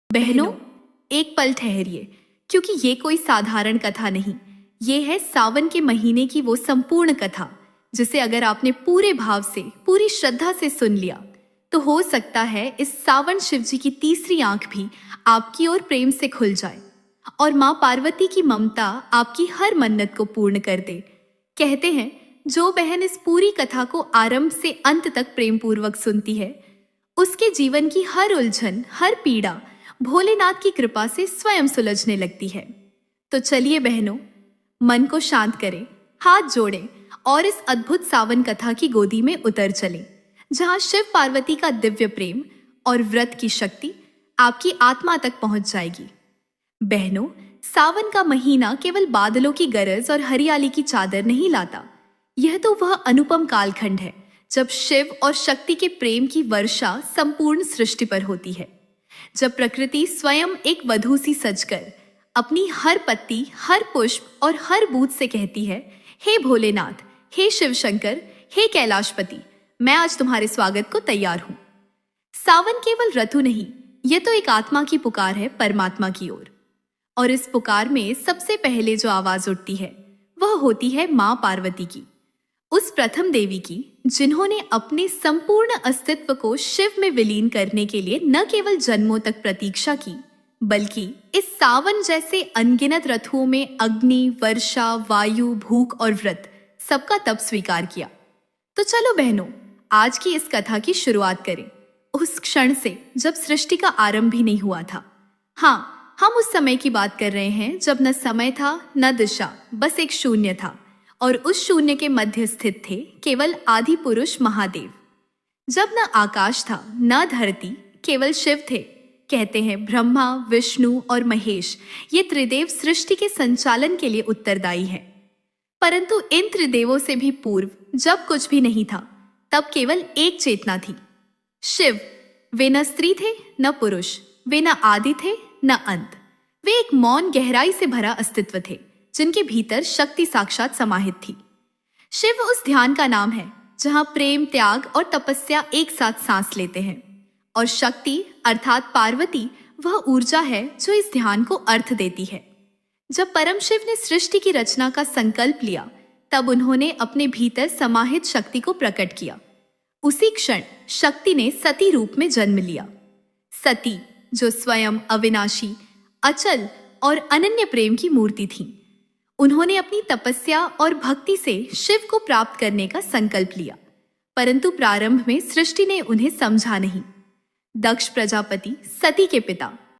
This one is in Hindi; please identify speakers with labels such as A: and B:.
A: बहनों, एक पल ठहरिए, क्योंकि ये कोई साधारण कथा नहीं। ये है सावन के महीने की वो संपूर्ण कथा जिसे अगर आपने पूरे भाव से, पूरी श्रद्धा से सुन लिया तो हो सकता है इस सावन शिव जी की तीसरी आंख भी आपकी ओर प्रेम से खुल जाए और माँ पार्वती की ममता आपकी हर मन्नत को पूर्ण कर दे। कहते हैं, जो बहन इस पूरी कथा को आरंभ से अंत तक प्रेम पूर्वक सुनती है, उसके जीवन की हर उलझन, हर पीड़ा भोलेनाथ की कृपा से स्वयं सुलझने लगती है। तो चलिए बहनों, मन को शांत करें, हाथ जोड़ें और इस अद्भुत सावन कथा की गोदी में उतर चलें, जहां शिव पार्वती का दिव्य प्रेम और व्रत की शक्ति आपकी आत्मा तक पहुंच जाएगी। बहनों, सावन का महीना केवल बादलों की गरज और हरियाली की चादर नहीं लाता। यह तो वह अनुपम कालखंड है जब शिव और शक्ति के प्रेम की वर्षा संपूर्ण सृष्टि पर होती है। जब प्रकृति स्वयं एक वधू सी सजकर अपनी हर पत्ती, हर पुष्प और हर बूंद से कहती है, हे भोलेनाथ, हे शिव शंकर, हे कैलाशपति, मैं आज तुम्हारे स्वागत को तैयार हूं। सावन केवल ऋतु नहीं, यह तो एक आत्मा की पुकार है परमात्मा की ओर। और इस पुकार में सबसे पहले जो आवाज उठती है वह होती है माँ पार्वती की, उस प्रथम देवी की जिन्होंने अपने संपूर्ण अस्तित्व को शिव में विलीन करने के लिए न केवल जन्मों तक प्रतीक्षा की, बल्कि इस सावन जैसे अनगिनत ऋतुओं में अग्नि, वर्षा, वायु, भूख और व्रत सबका तप स्वीकार किया। तो चलो बहनों, आज की इस कथा की शुरुआत करें उस क्षण से जब सृष्टि का आरंभ भी नहीं हुआ था। हाँ, हम उस समय की बात कर रहे हैं जब न समय था न दिशा, बस एक शून्य था और उस शून्य के मध्य स्थित थे केवल आदि पुरुष महादेव। जब न आकाश था न धरती, केवल शिव थे। कहते हैं ब्रह्मा, विष्णु और महेश ये त्रिदेव सृष्टि के संचालन के लिए उत्तरदायी हैं। परंतु इन त्रिदेवों से भी पूर्व जब कुछ भी नहीं था, तब केवल एक चेतना थी, शिव। वे न स्त्री थे न पुरुष, वे न आदि थे न अंत। वे एक मौन गहराई से भरा अस्तित्व थे जिनके भीतर शक्ति साक्षात समाहित थी। शिव उस ध्यान का नाम है जहां प्रेम, त्याग और तपस्या एक साथ सांस लेते हैं, और शक्ति अर्थात पार्वती वह ऊर्जा है जो इस ध्यान को अर्थ देती है। जब परम शिव ने सृष्टि की रचना का संकल्प लिया, तब उन्होंने अपने भीतर समाहित शक्ति को प्रकट किया। उसी क्षण शक्ति ने सती रूप में जन्म लिया। सती जो स्वयं अविनाशी, अचल और अनन्य प्रेम की मूर्ति थी। उन्होंने अपनी तपस्या और भक्ति से शिव को प्राप्त करने का संकल्प लिया, परंतु प्रारंभ में सृष्टि ने उन्हें समझा नहीं। दक्ष प्रजापति, सती के पिता,